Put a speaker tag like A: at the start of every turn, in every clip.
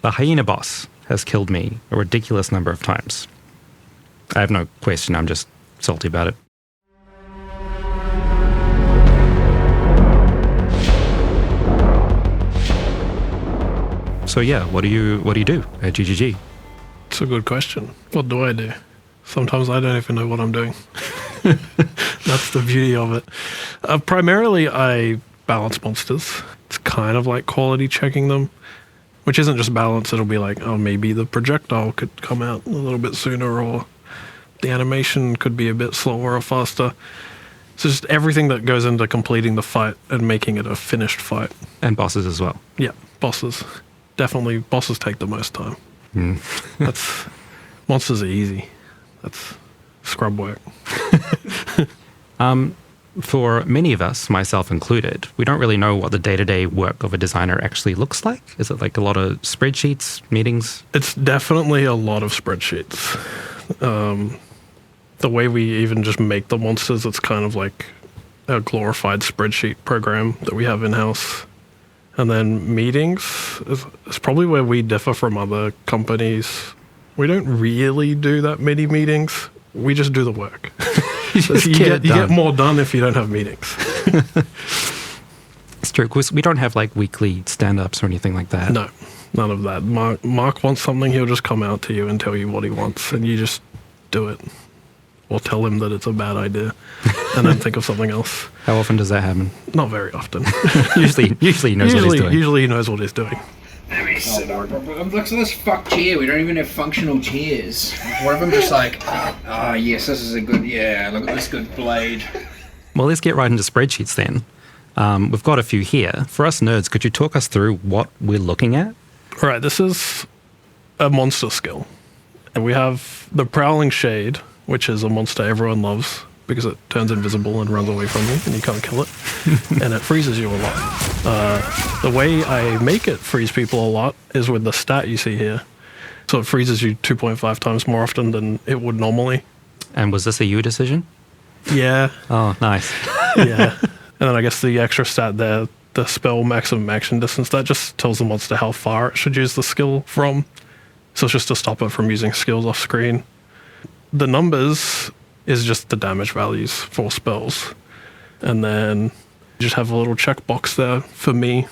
A: The hyena boss has killed me a ridiculous number of times. I have no question, I'm just salty about it. So yeah, what do you do at GGG?
B: It's a good question. What do I do? Sometimes I don't even know what I'm doing. That's the beauty of it. Primarily, I balance monsters. It's kind of like quality checking them, which isn't just balance. It'll be like, oh, maybe the projectile could come out a little bit sooner, or the animation could be a bit slower or faster. So just everything that goes into completing the fight and making it a finished fight.
A: And bosses as well.
B: Yeah, bosses. Definitely, bosses take the most time. That's monsters are easy. That's scrub work.
A: For many of us, myself included, we don't really know what the day-to-day work of a designer actually looks like. Is it like a lot of spreadsheets, meetings?
B: It's definitely a lot of spreadsheets. The way we even just make the monsters, it's kind of like a glorified spreadsheet program that we have in-house. And then meetings is probably where we differ from other companies. We don't really do that many meetings. We just do the work. you get more done if you don't have meetings.
A: It's true, because we don't have like weekly stand-ups or anything like that.
B: No, none of that. Mark wants something, he'll just come out to you and tell you what he wants, and you just do it. Or tell him that it's a bad idea, and then think of something else.
A: How often does that happen?
B: Not very often.
A: usually he knows what he's doing.
B: Usually he knows what he's doing.
C: Look at this fuck chair. We don't even have functional chairs. One of them just like, yes, this is a good, look at this good blade.
A: Well, let's get right into spreadsheets then. We've got a few here. For us nerds, could you talk us through what we're looking at?
B: All right, this is a monster skill. And we have the Prowling Shade, which is a monster everyone loves because it turns invisible and runs away from you and you can't kill it. And it freezes you a lot. The way I make it freeze people a lot is with the stat you see here. So it freezes you 2.5 times more often than it would normally.
A: And was this a you decision?
B: Yeah.
A: Oh, nice.
B: Yeah. And then I guess the extra stat there, the spell maximum action distance, that just tells the monster how far it should use the skill from. So it's just to stop it from using skills off screen. The numbers is just the damage values for spells. And then you just have a little checkbox there for me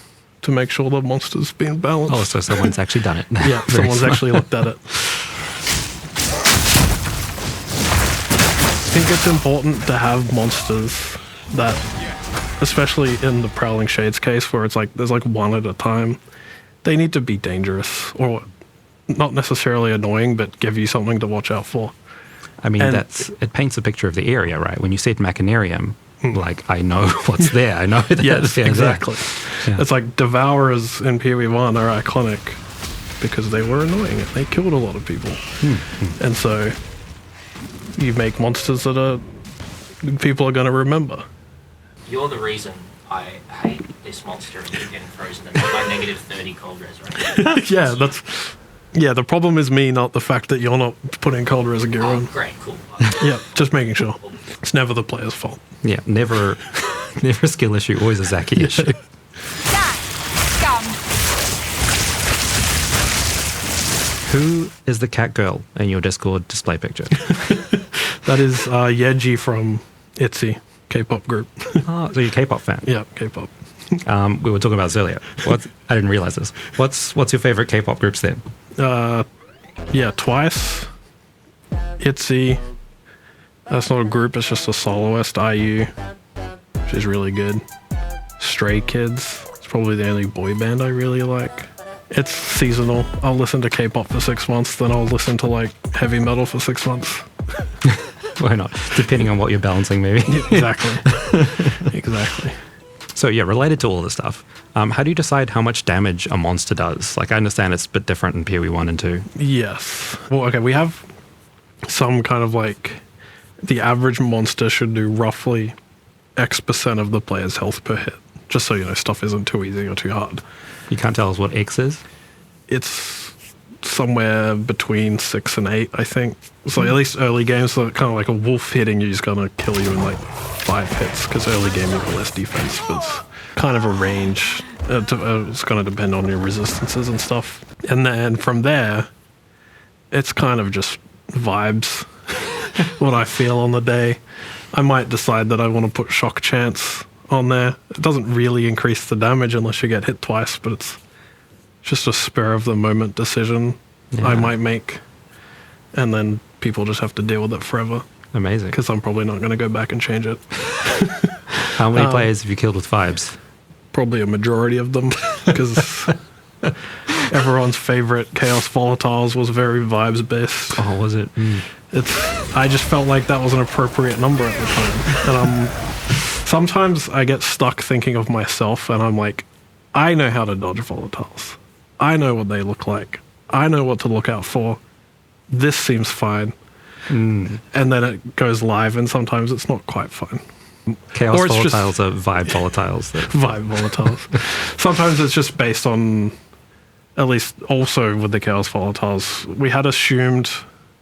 B: to make sure the monster's being balanced.
A: Oh, so someone's actually done it.
B: Yeah, someone's actually looked at it. I think it's important to have monsters that, especially in the Prowling Shades case, where it's like there's like one at a time, they need to be dangerous or not necessarily annoying, but give you something to watch out for.
A: I mean, it paints a picture of the area, right? When you said Machinarium, like, I know what's there. I know that.
B: Yes, exactly.
A: Yeah.
B: It's like Devourers in PV1 are iconic because they were annoying and they killed a lot of people. And so you make monsters that people are going to remember.
D: You're the reason I hate this monster and keep getting frozen at my negative 30 cold res right now.
B: Yeah, the problem is me, not the fact that you're not putting cold res gear on.
D: Great, cool.
B: Yeah, just making sure. It's never the player's fault.
A: Yeah, never a skill issue, always a Zaccie issue. Who is the cat girl in your Discord display picture?
B: That is Yeji from ITZY, K-pop group.
A: Oh, so you're a K-pop fan?
B: Yeah, K-pop.
A: We were talking about this earlier. I didn't realize this. What's your favorite K-pop groups then?
B: Twice. ITZY. That's not a group, it's just a soloist, IU. She's really good. Stray Kids. It's probably the only boy band I really like. It's seasonal. I'll listen to K-pop for 6 months, then I'll listen to like heavy metal for 6 months.
A: Why not? Depending on what you're balancing, maybe.
B: Yeah, exactly. Exactly.
A: So yeah, related to all this stuff, how do you decide how much damage a monster does? Like, I understand it's a bit different in PoE 1 and 2.
B: Yes. Well, okay, we have some kind of like, the average monster should do roughly X% of the player's health per hit, just so you know stuff isn't too easy or too hard.
A: You can't tell us what X is?
B: It's somewhere between 6 and 8, I think. So at least early games, so kind of like a wolf hitting you is going to kill you in like 5 hits, because early game you've got less defense, but it's kind of a range. It's going to depend on your resistances and stuff. And then from there, it's kind of just vibes, what I feel on the day. I might decide that I want to put shock chance on there. It doesn't really increase the damage unless you get hit twice, but it's just a spur of the moment decision I might make. And then people just have to deal with it forever.
A: Amazing.
B: Because I'm probably not going to go back and change it.
A: How many players have you killed with vibes?
B: Probably a majority of them, because everyone's favorite Chaos Volatiles was very vibes based.
A: Oh, was it?
B: I just felt like that was an appropriate number at the time. And sometimes I get stuck thinking of myself, and I'm like, I know how to dodge Volatiles. I know what they look like. I know what to look out for. This seems fine. And then it goes live, and sometimes it's not quite fine.
A: Chaos Volatiles are vibe Volatiles.
B: Vibe Volatiles. Sometimes it's just based on, at least also with the Chaos Volatiles, we had assumed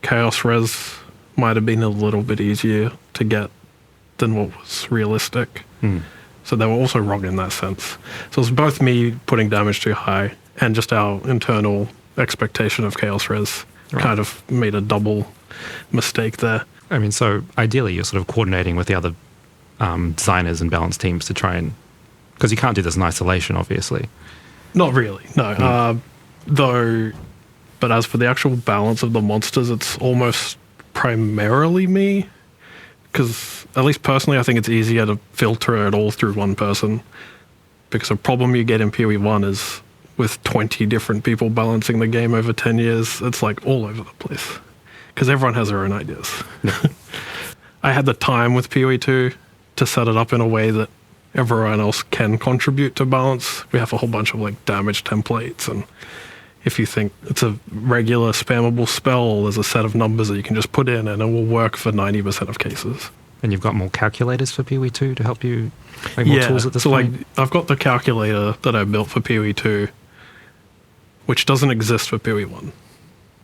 B: Chaos Res might have been a little bit easier to get than what was realistic. So they were also wrong in that sense. So it's both me putting damage too high and just our internal expectation of Chaos Res kind of made a double mistake there.
A: I mean, so ideally you're sort of coordinating with the other designers and balance teams to try and... Because you can't do this in isolation, obviously.
B: Not really, no. Though, but as for the actual balance of the monsters, it's almost primarily me. Because, at least personally, I think it's easier to filter it all through one person. Because a problem you get in PoE1 is with 20 different people balancing the game over 10 years, it's like all over the place. Because everyone has their own ideas. I had the time with PoE2 to set it up in a way that everyone else can contribute to balance. We have a whole bunch of like damage templates, and if you think it's a regular spammable spell, there's a set of numbers that you can just put in and it will work for 90% of cases.
A: And you've got more calculators for PoE2 to help you make more tools at this point?
B: Like I've got the calculator that I built for PoE2, which doesn't exist for PoE1.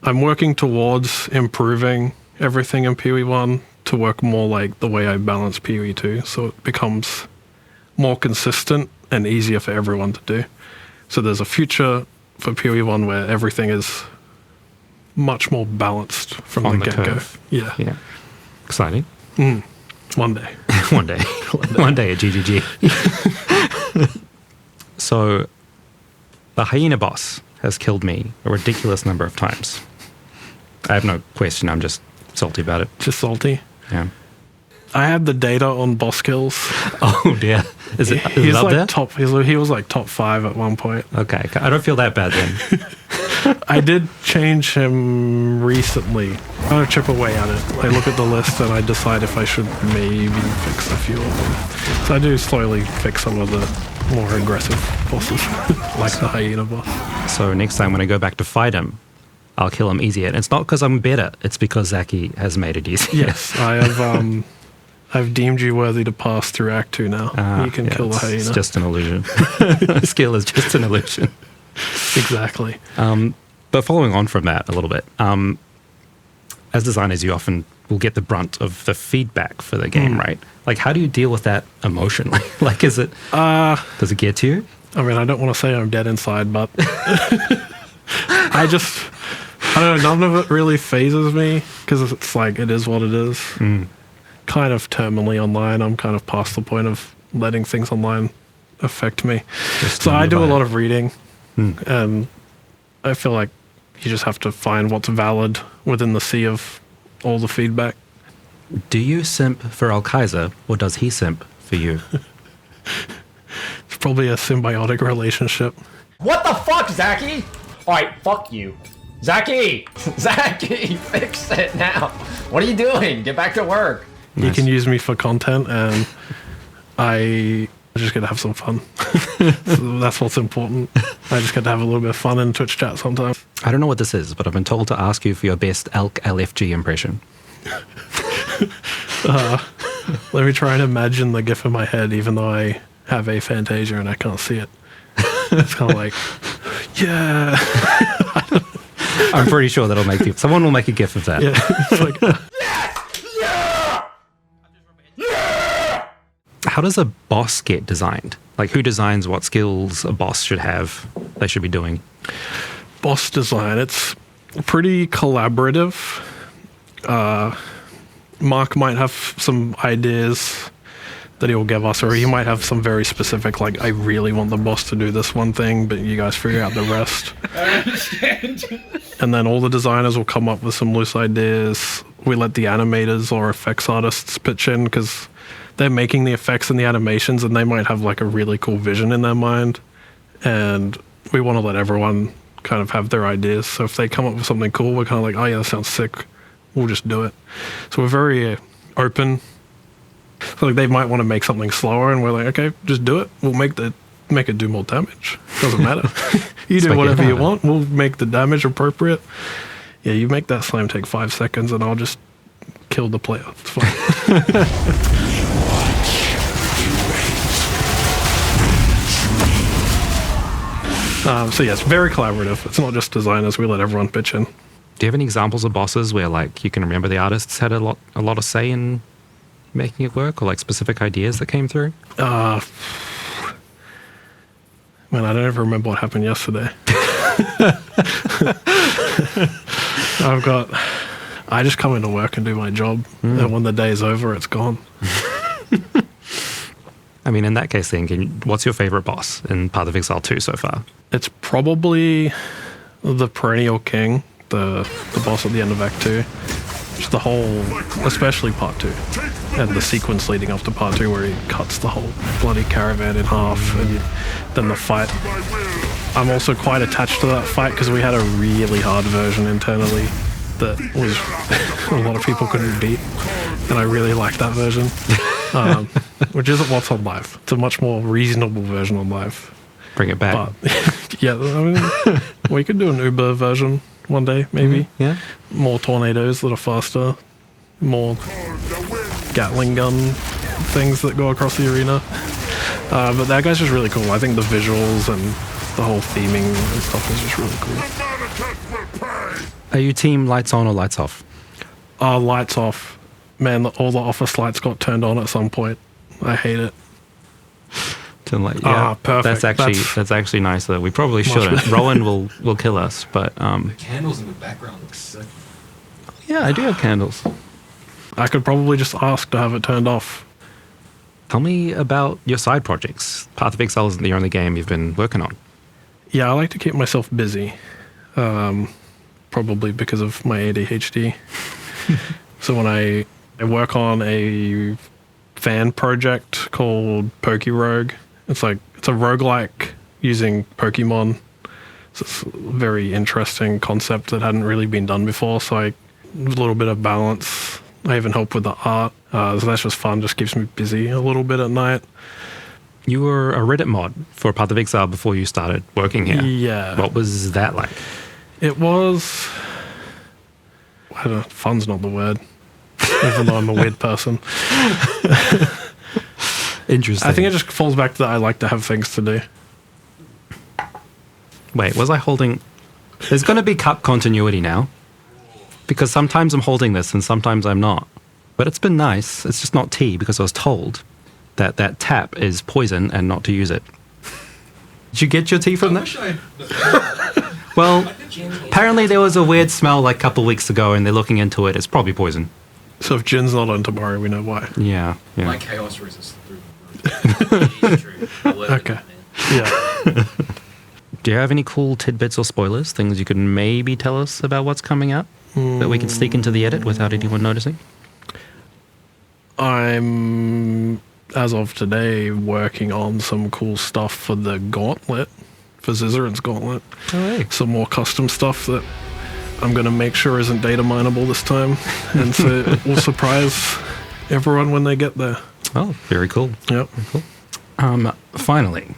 B: I'm working towards improving everything in PoE1 to work more like the way I balance PoE2, so it becomes more consistent and easier for everyone to do. So there's a future for PoE1 where everything is much more balanced from the get-go.
A: Yeah. Exciting.
B: One day.
A: One day. One day at GGG. So the hyena boss has killed me a ridiculous number of times. I have no question, I'm just salty about it.
B: Just salty?
A: Yeah.
B: I have the data on boss kills.
A: Oh dear. Is it
B: he's
A: up
B: like
A: there?
B: top. He was like top 5 at one point.
A: Okay, I don't feel that bad then.
B: I did change him recently. I'm gonna chip away at it. I look at the list and I decide if I should maybe fix a few of them. So I do slowly fix some of the more aggressive bosses, like the hyena boss.
A: So next time when I go back to fight him, I'll kill him easier. And it's not because I'm better, it's because Zaccie has made it easier.
B: Yes, I have I've deemed you worthy to pass through Act 2 now. You can kill the hyena.
A: It's just an illusion. Skill is just an illusion.
B: Exactly.
A: But following on from that a little bit, as designers, you often will get the brunt of the feedback for the game, right? Like, how do you deal with that emotionally? Like, is it, does it get to you?
B: I mean, I don't want to say I'm dead inside, but I don't know, none of it really phases me, because it's like, it is what it is. Kind of terminally online, I'm kind of past the point of letting things online affect me. So I do a lot of reading, and I feel like you just have to find what's valid within the sea of all the feedback.
A: Do you simp for Al-Kaiser, or does he simp for you?
B: It's probably a symbiotic relationship.
E: What the fuck, Zaccie? Alright, fuck you. Zaccie! Zaccie, fix it now. What are you doing? Get back to work.
B: Nice. You can use me for content, and I just get to have some fun. So that's what's important. I just get to have a little bit of fun in Twitch chat sometimes.
A: I don't know what this is, but I've been told to ask you for your best Elk LFG impression.
B: Let me try and imagine the GIF in my head, even though I have aphantasia and I can't see it. It's kind of like, yeah.
A: I'm pretty sure that'll make people... Someone will make a GIF of that.
B: Yeah. It's like,
A: How does a boss get designed? Like, who designs what skills a boss should have, they should be doing?
B: Boss design, it's pretty collaborative. Mark might have some ideas that he'll give us, or he might have some very specific, like, I really want the boss to do this one thing, but you guys figure out the rest.
C: I understand.
B: And then all the designers will come up with some loose ideas. We let the animators or effects artists pitch in, because they're making the effects and the animations, and they might have like a really cool vision in their mind. And we want to let everyone kind of have their ideas. So if they come up with something cool, we're kind of like, oh yeah, that sounds sick. We'll just do it. So we're very open. So like they might want to make something slower, and we're like, okay, just do it. We'll make it do more damage. Doesn't matter. You do whatever you want. We'll make the damage appropriate. Yeah, you make that slam take 5 seconds, and I'll just kill the player. It's fine. So yeah, it's very collaborative. It's not just designers. We let everyone pitch in.
A: Do you have any examples of bosses where, like, you can remember the artists had a lot of say in making it work, or like specific ideas that came through?
B: Man, I don't even remember what happened yesterday. I just come into work and do my job, and when the day's over, it's gone.
A: I mean, in that case, then, what's your favorite boss in Path of Exile 2 so far?
B: It's probably the Perennial King, the boss at the end of Act 2. Just the whole, especially Part 2, and the sequence leading up to Part 2 where he cuts the whole bloody caravan in half, and then the fight. I'm also quite attached to that fight because we had a really hard version internally that was a lot of people couldn't beat, and I really like that version, which isn't what's on live. It's a much more reasonable version on live.
A: Bring it back.
B: But, yeah, I mean, we could do an Uber version one day, maybe.
A: Yeah.
B: More tornadoes that are faster, more Gatling gun things that go across the arena. But that guy's just really cool. I think the visuals and the whole theming and stuff is just really cool.
A: Are you team lights on or lights off?
B: Lights off. Man, all the office lights got turned on at some point. I hate it.
A: Yeah,
B: perfect.
A: That's actually nice. Though we probably shouldn't. Rowan will kill us, but
F: the candles in the background look sick.
A: Yeah, I do have candles.
B: I could probably just ask to have it turned off.
A: Tell me about your side projects. Path of Exile isn't the only game you've been working on.
B: Yeah, I like to keep myself busy, probably because of my ADHD. So when I work on a fan project called PokeRogue, it's a roguelike using Pokemon. So it's a very interesting concept that hadn't really been done before, so a little bit of balance. I even help with the art, so that's just fun, just keeps me busy a little bit at night.
A: You were a Reddit mod for Path of Exile before you started working here.
B: Yeah.
A: What was that like?
B: It was... I don't know, fun's not the word, even though I'm a weird person.
A: Interesting.
B: I think it just falls back to that I like to have things to do.
A: Wait, was I holding... There's going to be cup continuity now, because sometimes I'm holding this and sometimes I'm not. But it's been nice. It's just not tea, because I was told that that tap is poison and not to use it. Did you get your tea from that? Well, apparently there was a weird smell like a couple of weeks ago, and they're looking into it. It's probably poison.
B: So if gin's not on tomorrow, we know why.
A: Yeah.
F: My chaos resist through the roof.
B: Okay. Yeah.
A: Do you have any cool tidbits or spoilers, things you could maybe tell us about what's coming up that we can sneak into the edit without anyone noticing?
B: I'm, as of today, working on some cool stuff for the Gauntlet, for Zizzarin's Gauntlet.
A: Oh, hey.
B: Some more custom stuff that I'm going to make sure isn't data mineable this time, and so it will surprise everyone when they get there.
A: Oh, very cool.
B: Yep.
A: Very cool. Finally,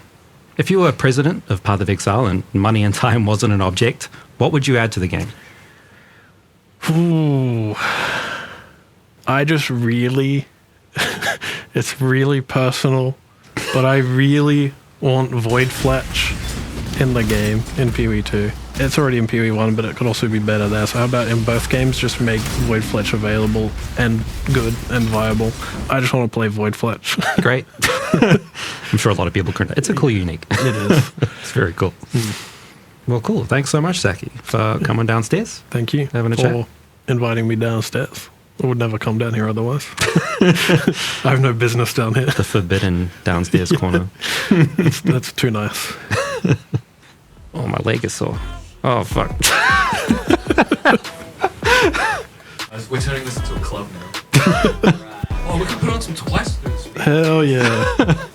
A: if you were president of Path of Exile and money and time wasn't an object, what would you add to the game?
B: Ooh. I just really, it's really personal, but I really want Void Fletch in the game, in PoE2. It's already in PoE1, but it could also be better there. So how about in both games, just make Void Fletch available and good and viable? I just want to play Void Fletch.
A: Great. I'm sure a lot of people can. It's a cool unique.
B: It is.
A: It's very cool. Well, cool. Thanks so much, Zaccie, for coming downstairs.
B: Thank you
A: Having a
B: for
A: chat.
B: inviting me downstairs. I would never come down here otherwise. I have no business down here.
A: The forbidden downstairs corner.
B: That's too nice.
A: Oh, my leg is sore. Oh, fuck.
F: We're turning this into a club now. Oh, we can put on some Twisters.
B: Hell yeah.